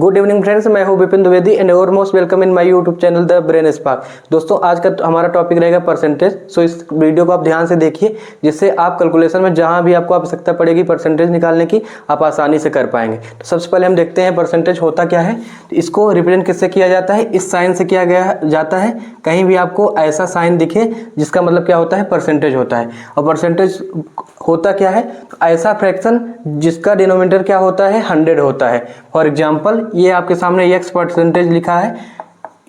Good evening friends, मैं हूं Vipin Dwivedi and your most welcome in my YouTube channel the brain spark. दोस्तों, आज का हमारा टॉपिक रहेगा परसेंटेज। सो इस वीडियो को आप ध्यान से देखिए, जिससे आप कैलकुलेशन में जहां भी आपको आवश्यकता पड़ेगी परसेंटेज निकालने की, आप आसानी से कर पाएंगे। तो सबसे पहले हम देखते हैं परसेंटेज होता क्या है। तो इसको रिप्रेजेंट किससे किया जाता है? इस साइन से किया गया जाता है। कहीं भी आपको ऐसा साइन दिखे जिसका मतलब क्या होता है? परसेंटेज होता है। और परसेंटेज होता क्या है? तो ऐसा फ्रैक्शन जिसका डिनोमिनेटर क्या होता है? 100 होता है। फॉर एग्जाम्पल, ये आपके सामने x परसेंटेज लिखा है।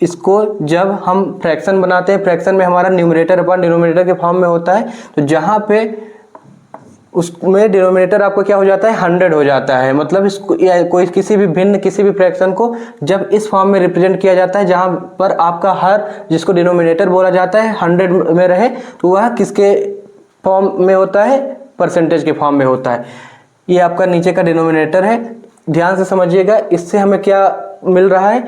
इसको जब हम फ्रैक्शन बनाते हैं, फ्रैक्शन में हमारा न्यूमरेटर अपॉन डिनोमिनेटर के फॉर्म में होता है, तो जहां पे उसमें डिनोमिनेटर आपको क्या हो जाता है? 100 हो जाता है। मतलब इसको कोई किसी भी भिन्न किसी भी फ्रैक्शन को जब इस फॉर्म में रिप्रेजेंट किया जाता है, जहां पर आपका हर जिसको डिनोमिनेटर बोला जाता है 100 में रहे, तो वह किसके फॉर्म में होता है? परसेंटेज के फॉर्म में होता है। ये आपका नीचे का डिनोमिनेटर है, ध्यान से समझिएगा। इससे हमें क्या मिल रहा है?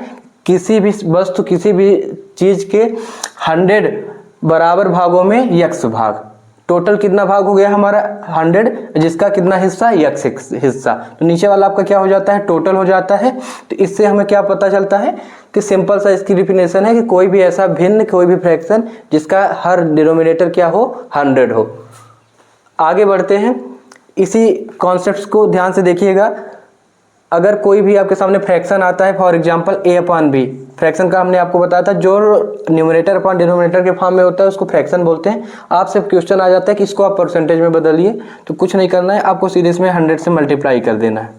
किसी भी वस्तु, किसी भी चीज के 100 बराबर भागों में x भाग। टोटल कितना भाग हो गया हमारा? 100, जिसका कितना हिस्सा? x हिस्सा। तो नीचे वाला आपका क्या हो जाता है? टोटल हो जाता है। तो इससे हमें क्या पता चलता है कि सिंपल सा इसकी डिफिनेशन है कि कोई भी ऐसा भिन्न कोई भी फ्रैक्शन जिसका हर डिनोमिनेटर क्या हो? 100 हो। आगे बढ़ते हैं, इसी कॉन्सेप्ट्स को ध्यान से देखिएगा। अगर कोई भी आपके सामने फ्रैक्शन आता है, for example a upon b, fraction का हमने आपको बताया था, जो न्यूमरेटर अपॉन डिनोमिनेटर के फॉर्म में होता है उसको फ्रैक्शन बोलते हैं। आपसे क्वेश्चन आ जाता है कि इसको आप परसेंटेज में बदलिए, तो कुछ नहीं करना है, आपको सीधे इसमें 100 से मल्टीप्लाई कर देना है।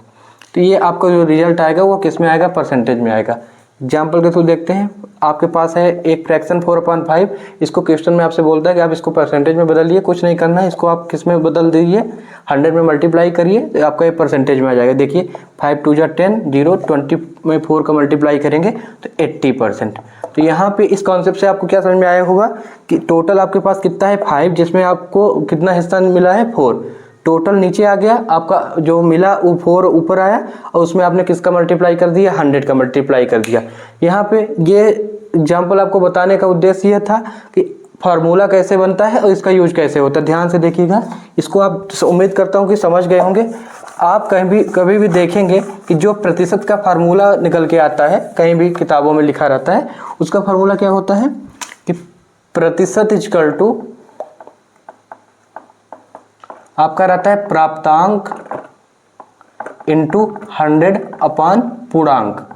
तो ये आपका जो रिजल्ट आएगा वो किस में आएगा? परसेंटेज में आएगा। एग्जाम्पल के थ्रू देखते हैं। आपके पास है एक फ्रैक्शन 4/5, इसको क्वेश्चन में आपसे बोलता है कि आप इसको परसेंटेज में बदलिए। कुछ नहीं करना है, इसको आप किस में बदल दीजिए? 100 में मल्टीप्लाई करिए, तो आपका ये परसेंटेज में आ जाएगा। देखिए 5 2 जा 10, 0 20 में 4 का मल्टीप्लाई करेंगे तो 80%। तो यहाँ पे इस कॉन्सेप्ट से आपको क्या समझ में आया होगा कि टोटल आपके पास कितना है? 5, जिसमें आपको कितना हिस्सा मिला है? 4। टोटल नीचे आ गया, आपका जो मिला वो 4 ऊपर आया, और उसमें आपने किसका मल्टीप्लाई कर दिया? 100 का मल्टीप्लाई कर दिया। यहाँ पे ये एग्जाम्पल आपको बताने का उद्देश्य यह था कि फार्मूला कैसे बनता है और इसका यूज कैसे होता है। ध्यान से देखिएगा, इसको आप उम्मीद करता हूँ कि समझ गए होंगे। आप कभी भी देखेंगे कि जो प्रतिशत का फार्मूला निकल के आता है, कहीं भी किताबों में लिखा रहता है, उसका फार्मूला क्या होता है कि प्रतिशत इक्वल टू आपका रहता है प्राप्तांक इंटू 100 अपॉन पूर्णांक।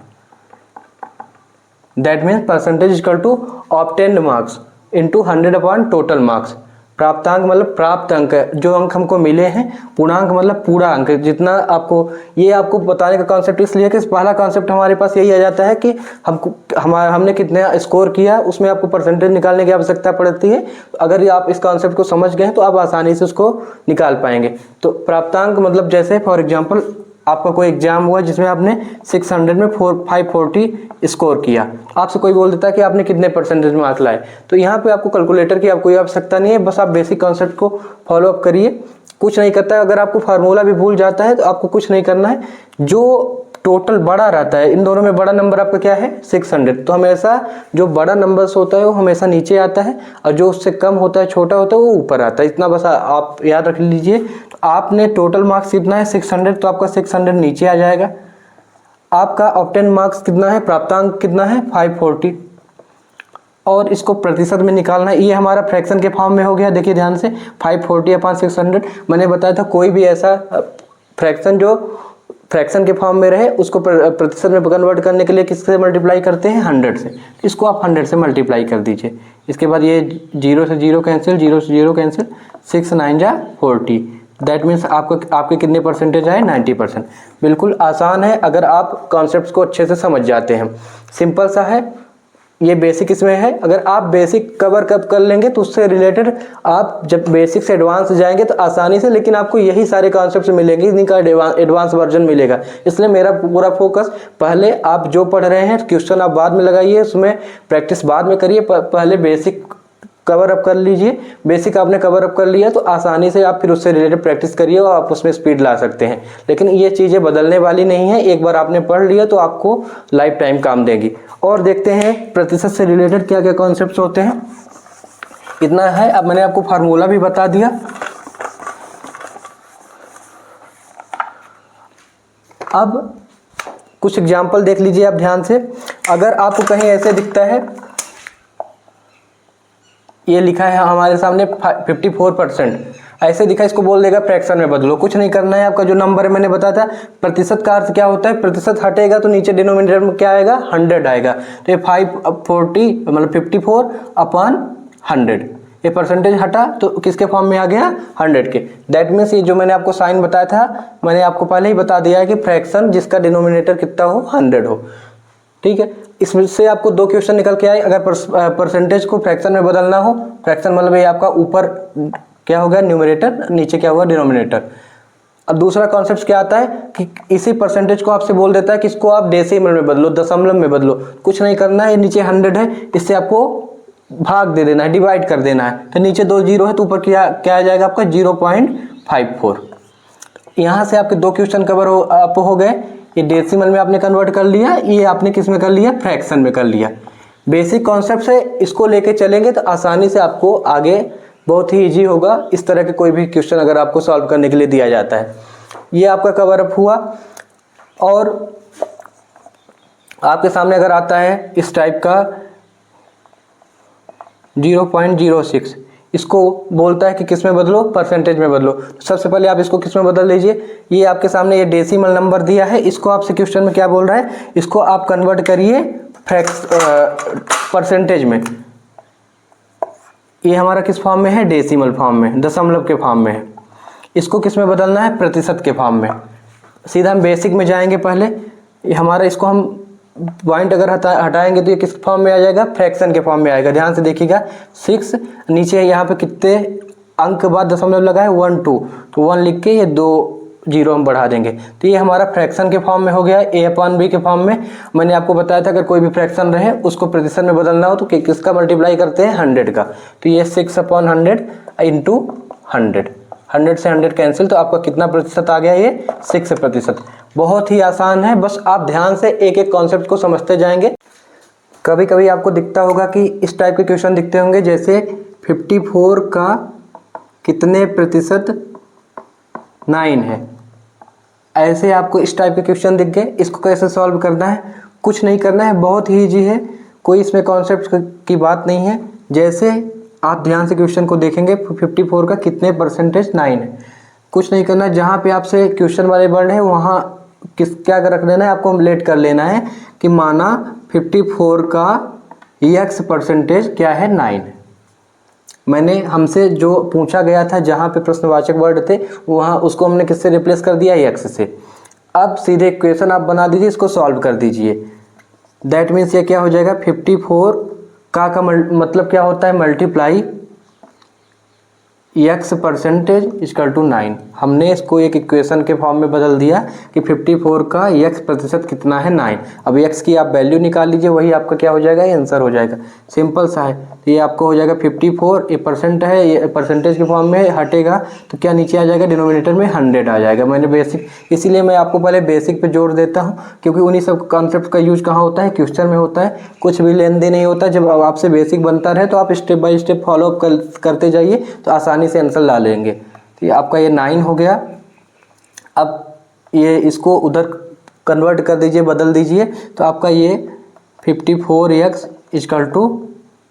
That means percentage equal to obtained marks into 100 upon total marks. प्राप्तांक मतलब प्राप्त अंक, जो अंक हमको मिले हैं। पूर्णांक मतलब पूरा अंक, जितना आपको, ये आपको बताने का कॉन्सेप्ट इसलिए कि पहला कॉन्सेप्ट हमारे पास यही आ जाता है कि हमने कितना स्कोर किया, उसमें आपको परसेंटेज निकालने की आवश्यकता पड़ती है। अगर आप इस कॉन्सेप्ट को समझ गए तो आप आसानी से उसको निकाल पाएंगे। तो प्राप्तांक मतलब जैसे फॉर एग्जाम्पल आपका कोई एग्जाम हुआ जिसमें आपने 600 में 540 स्कोर किया, आपसे कोई बोल देता है कि आपने कितने परसेंटेज मार्क्स लाए, तो यहाँ पे आपको कैलकुलेटर की कोई आवश्यकता नहीं है। बस आप बेसिक कॉन्सेप्ट को फॉलो अप करिए, कुछ नहीं करता है। अगर आपको फार्मूला भी भूल जाता है तो आपको कुछ नहीं करना है। जो टोटल बड़ा रहता है, इन दोनों में बड़ा नंबर आपका क्या है? 600। तो हमेशा जो बड़ा नंबर्स होता है वो हमेशा नीचे आता है, और जो उससे कम होता है, छोटा होता है, वो ऊपर आता है। इतना बस आप याद रख लीजिए। तो आपने टोटल मार्क्स कितना है? 600, तो आपका 600 नीचे आ जाएगा। आपका ऑब्टेन मार्क्स कितना है? प्राप्तांक कितना है? 540, और इसको प्रतिशत में निकालना है। ये हमारा फ्रैक्शन के फॉर्म में हो गया। देखिए ध्यान से, 540 अपॉन 600। मैंने बताया था कोई भी ऐसा फ्रैक्शन जो फ्रैक्शन के फॉर्म में रहे, उसको प्रतिशत में कन्वर्ट करने के लिए किससे मल्टीप्लाई करते हैं? 100 से। इसको आप 100 से मल्टीप्लाई कर दीजिए। इसके बाद ये 0 से 0 कैंसिल, 0 से 0 कैंसिल, 6 9 जा 40। दैट मीन्स आपके कितने परसेंटेज आए? 90%। बिल्कुल आसान है अगर आप कॉन्सेप्ट्स को अच्छे से समझ जाते हैं। सिंपल सा है, ये बेसिक इसमें है। अगर आप बेसिक कवर कर लेंगे तो उससे रिलेटेड आप जब बेसिक से एडवांस जाएंगे तो आसानी से, लेकिन आपको यही सारे कॉन्सेप्ट्स मिलेंगे, इनका एडवांस वर्जन मिलेगा। इसलिए मेरा पूरा फोकस, पहले आप जो पढ़ रहे हैं क्वेश्चन आप बाद में लगाइए, उसमें प्रैक्टिस बाद में करिए। पहले बेसिक कवर अप कर लीजिए। बेसिक आपने कवर अप कर लिया तो आसानी से आप फिर उससे रिलेटेड प्रैक्टिस करिए और आप उसमें स्पीड ला सकते हैं। लेकिन ये चीज़ें बदलने वाली नहीं है, एक बार आपने पढ़ लिया तो आपको लाइफ टाइम काम देगी। और देखते हैं प्रतिशत से रिलेटेड क्या क्या कॉन्सेप्ट्स होते हैं। इतना है। अब मैंने आपको फार्मूला भी बता दिया। अब कुछ एग्जाम्पल देख लीजिए आप ध्यान से। अगर आपको कहीं ऐसे दिखता है, ये लिखा है हमारे सामने 54%, ऐसे दिखा, इसको बोल देगा फ्रैक्शन में बदलो। कुछ नहीं करना है, आपका जो नंबर है मैंने बताया था, प्रतिशत का अर्थ क्या होता है, प्रतिशत हटेगा तो नीचे डिनोमिनेटर में क्या आएगा, 100 आएगा। तो ये 540 मतलब 54 अपॉन 100, ये परसेंटेज हटा तो किसके फॉर्म में आ गया, 100 के। दैट मीन्स ये जो मैंने आपको साइन बताया था, मैंने आपको पहले ही बता दिया है कि फ्रैक्शन जिसका डिनोमिनेटर कितना हो, 100 हो। ठीक है, इसमें से आपको 2 क्वेश्चन निकल के आए। अगर परसेंटेज को फ्रैक्शन में बदलना हो, फ्रैक्शन मतलब ये आपका ऊपर क्या होगा न्यूमरेटर, नीचे क्या होगा डिनोमिनेटर। अब दूसरा कॉन्सेप्ट क्या आता है कि इसी परसेंटेज को आपसे बोल देता है कि इसको आप डेसिमल में बदलो, दशमलव में बदलो। कुछ नहीं करना है, नीचे 100 है, इससे आपको भाग दे देना है, डिवाइड कर देना है। तो नीचे 2 जीरो है तो ऊपर क्या आ जाएगा आपका 0.54। यहाँ से आपके 2 क्वेश्चन कवर हो गए। ये डेसिमल में आपने कन्वर्ट कर लिया, ये आपने किस में कर लिया, फ्रैक्शन में कर लिया। बेसिक कॉन्सेप्ट से इसको लेके चलेंगे तो आसानी से आपको आगे बहुत ही इजी होगा। इस तरह के कोई भी क्वेश्चन अगर आपको सॉल्व करने के लिए दिया जाता है, ये आपका कवर अप हुआ। और आपके सामने अगर आता है इस टाइप का 0.06, इसको बोलता है कि किस में बदलो, परसेंटेज में बदलो। तो सबसे पहले आप इसको किस में बदल लीजिए। ये आपके सामने ये डेसिमल नंबर दिया है, इसको आपसे क्वेश्चन में क्या बोल रहा है, इसको आप कन्वर्ट करिए परसेंटेज में। ये हमारा किस फॉर्म में है, डेसिमल फॉर्म में, दशमलव के फॉर्म में है। इसको किस में बदलना है, प्रतिशत के फॉर्म में। सीधा हम बेसिक में जाएंगे पहले। ये हमारा, इसको हम पॉइंट अगर हटाएंगे तो ये किस फॉर्म में आ जाएगा, फ्रैक्शन के फॉर्म में आएगा। ध्यान से देखिएगा, 6 नीचे यहाँ पे कितने अंक के बाद दशमलव लगा है, 1 2, तो 1 लिख के ये 2 जीरो हम बढ़ा देंगे। तो ये हमारा फ्रैक्शन के फॉर्म में हो गया, a/b के फॉर्म में। मैंने आपको बताया था अगर कोई भी फ्रैक्शन रहे उसको प्रतिशत में बदलना हो तो किसका मल्टीप्लाई करते हैं, 100 का। तो ये 6/100 इंटू 100, 100 से 100 कैंसिल, तो आपका कितना प्रतिशत आ गया, ये 6%। बहुत ही आसान है, बस आप ध्यान से एक एक कॉन्सेप्ट को समझते जाएंगे। कभी कभी आपको दिखता होगा कि इस टाइप के क्वेश्चन दिखते होंगे, जैसे 54 का कितने प्रतिशत 9 है। ऐसे आपको इस टाइप के क्वेश्चन दिख गए, इसको कैसे सॉल्व करना है, कुछ नहीं करना है, बहुत ही ईजी है, कोई इसमें कॉन्सेप्ट की बात नहीं है। जैसे आप ध्यान से क्वेश्चन को देखेंगे, 54 का कितने परसेंटेज 9 है, कुछ नहीं करना। जहाँ पे आपसे क्वेश्चन वाले वर्ड है वहाँ क्या रख लेना है, आपको लेट कर लेना है कि माना 54 का x परसेंटेज क्या है, 9। मैंने हमसे जो पूछा गया था, जहाँ पे प्रश्नवाचक वर्ड थे, वहाँ उसको हमने किससे रिप्लेस कर दिया, x से। अब सीधे इक्वेशन आप बना दीजिए, इसको सॉल्व कर दीजिए। दैट मीन्स ये क्या हो जाएगा, 54 का मतलब क्या होता है, multiply x percentage equal to 9। हमने इसको एक इक्वेशन के फॉर्म में बदल दिया कि 54 का x प्रतिशत कितना है, 9। अब x की आप वैल्यू निकाल लीजिए, वही आपका क्या हो जाएगा, आंसर हो जाएगा। सिंपल सा है। तो ये आपको हो जाएगा 54, ये परसेंट है, ये परसेंटेज के फॉर्म में हटेगा तो क्या नीचे आ जाएगा, डिनोमिनेटर में 100 आ जाएगा। मैंने बेसिक, इसीलिए मैं आपको पहले बेसिक पे जोर देता हूँ, क्योंकि उन्हीं सब कॉन्सेप्ट का यूज कहाँ होता है, क्वेश्चन में होता है। कुछ भी लेन देन नहीं होता, जब आपसे बेसिक बनता रहे तो आप step by step follow up करते जाइए तो आसानी से आंसर ला लेंगे। तो ये आपका ये 9 हो गया। अब ये इसको उधर कन्वर्ट कर दीजिए, बदल दीजिए, तो आपका ये 54x इक्वल टू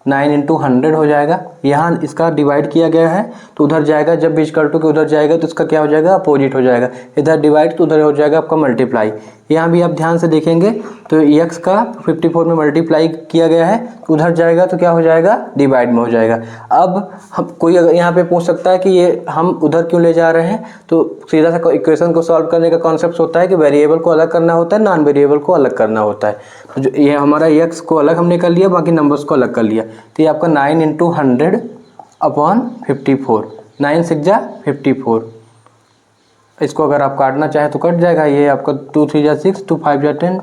9 इंटू 100 हो जाएगा। यहाँ इसका डिवाइड किया गया है तो उधर जाएगा, जब भी इक्वल टू के उधर जाएगा तो इसका क्या हो जाएगा, अपोजिट हो जाएगा। इधर डिवाइड तो उधर हो जाएगा आपका मल्टीप्लाई। यहाँ भी आप ध्यान से देखेंगे तो x का 54 में मल्टीप्लाई किया गया है, उधर जाएगा तो क्या हो जाएगा, डिवाइड में हो जाएगा। अब हम कोई अगर यहाँ पे पूछ सकता है कि ये हम उधर क्यों ले जा रहे हैं, तो सीधा सा इक्वेशन को सॉल्व करने का कॉन्सेप्ट होता है कि वेरिएबल को अलग करना होता है, नॉन वेरिएबल को अलग करना होता है। तो जो ये हमारा x को अलग हमने कर लिया, बाकी नंबर्स को अलग कर लिया। तो ये आपका 9 इंटू 100 अपॉन 54, 9 6 जा 54। इसको अगर आप काटना चाहे तो कट जाएगा। ये आपका 2 3 जा 6, 2 5 जा 10,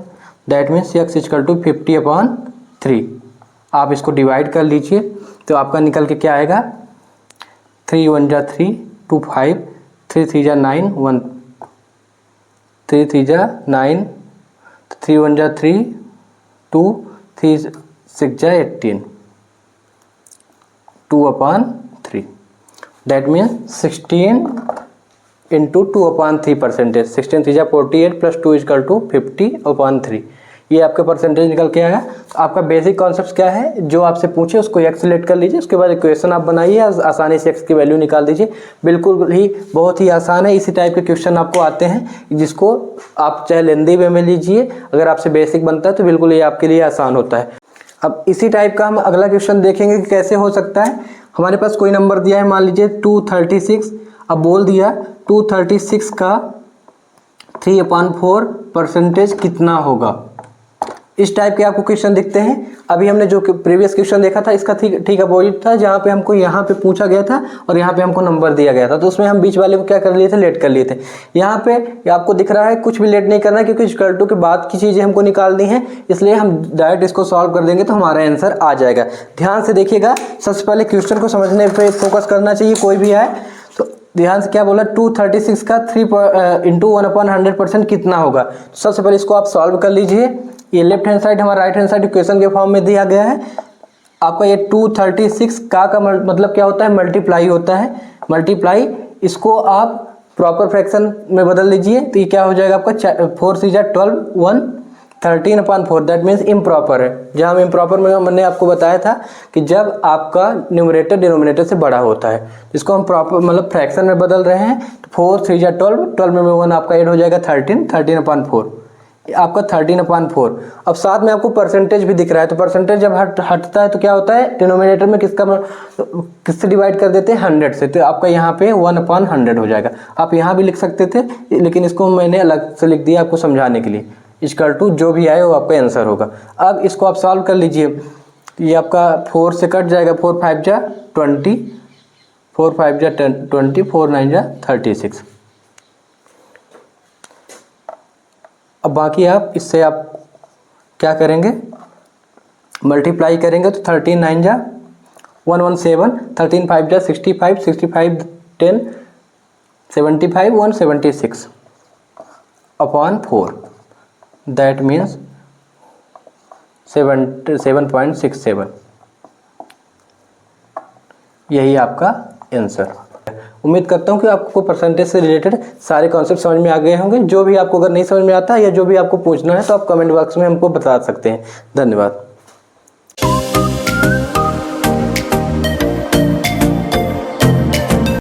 that means x equal to 50/3। आप इसको डिवाइड कर लीजिए तो आपका निकल के क्या आएगा, 3 1 जा 3, 2 5, 3 3 जा 9, 1 3 3 जा 9, 3 1 जा 3, 2 3 6 जा 18, 2/3। That means 16 into 2/3%। 16 3 48 plus 2 equal to 50/3। ये आपका परसेंटेज निकल के आया। आपका बेसिक कॉन्सेप्ट क्या है, जो आपसे पूछे उसको एक्स सिलेक्ट कर लीजिए, उसके बाद इक्वेशन आप बनाइए, आसानी से एक्स की वैल्यू निकाल दीजिए। बिल्कुल ही बहुत ही आसान है। इसी टाइप के क्वेश्चन आपको आते हैं जिसको आप चाहे लेंदी वे में लीजिए, अगर आपसे बेसिक बनता है तो बिल्कुल ये आपके लिए आसान होता है। अब इसी टाइप का हम अगला क्वेश्चन देखेंगे कि कैसे हो सकता है। हमारे पास कोई नंबर दिया है, मान लीजिए 236। अब बोल दिया 236 का 3/4% कितना होगा। इस टाइप के आपको क्वेश्चन दिखते हैं। अभी हमने जो प्रीवियस क्वेश्चन देखा था इसका ठीक अपोजिट था, जहाँ पे हमको यहाँ पे पूछा गया था और यहाँ पे हमको नंबर दिया गया था, तो उसमें हम बीच वाले को क्या कर लिए थे, लेट कर लिए थे। यहाँ पे आपको दिख रहा है कुछ भी लेट नहीं करना है, क्योंकि इक्वल टू के बाद की चीज़ें हमको निकालनी है, इसलिए हम डायरेक्ट इसको सॉल्व कर देंगे तो हमारा आंसर आ जाएगा। ध्यान से देखिएगा, सबसे पहले क्वेश्चन को समझने पर फोकस करना चाहिए, कोई भी आए तो ध्यान से। क्या बोला, 236 का 3 इंटू 1/100% कितना होगा। तो सबसे पहले इसको आप सॉल्व कर लीजिए। ये लेफ्ट हैंड साइड हमारा राइट हैंड साइड इक्वेशन के फॉर्म में दिया गया है। आपका ये 236 का मतलब क्या होता है, मल्टीप्लाई होता है। मल्टीप्लाई, इसको आप प्रॉपर फ्रैक्शन में बदल लीजिए तो ये क्या हो जाएगा आपका 4 3 12 1 13/4। दैट मीन्स इम्प्रॉपर है। जहाँ हम इम्प्रॉपर में मैंने आपको बताया था कि जब आपका न्यूमरेटर डिनोमिनेटर से बड़ा होता है, इसको हम प्रॉपर मतलब फ्रैक्शन में बदल रहे हैं। तो 4 3 12, 12 में 1 आपका ऐड हो जाएगा 13/4, आपका 13/4। अब साथ में आपको परसेंटेज भी दिख रहा है, तो परसेंटेज जब हटता है तो क्या होता है, डिनोमिनेटर में किससे डिवाइड कर देते हैं, 100 से, तो आपका यहाँ पे 1/100 हो जाएगा। आप यहाँ भी लिख सकते थे, लेकिन इसको मैंने अलग से लिख दिया आपको समझाने के लिए। इक्वल टू जो भी आए वो आपका आंसर होगा। अब इसको आप सॉल्व कर लीजिए। ये आपका 4 से कट जाएगा, 4 5 जा 20, 4 5 जा 20, 4 9 जा 36। अब बाकी आप इससे आप क्या करेंगे, मल्टीप्लाई करेंगे तो 13 9 जा 117, 13 5 जा 65, 65 10 75, 176/4। That means 7.67। यही आपका आंसर। उम्मीद करता हूँ कि आपको परसेंटेज से रिलेटेड सारे कॉन्सेप्ट समझ में आ गए होंगे। जो भी आपको अगर नहीं समझ में आता या जो भी आपको पूछना है तो आप कमेंट बॉक्स में हमको बता सकते हैं। धन्यवाद।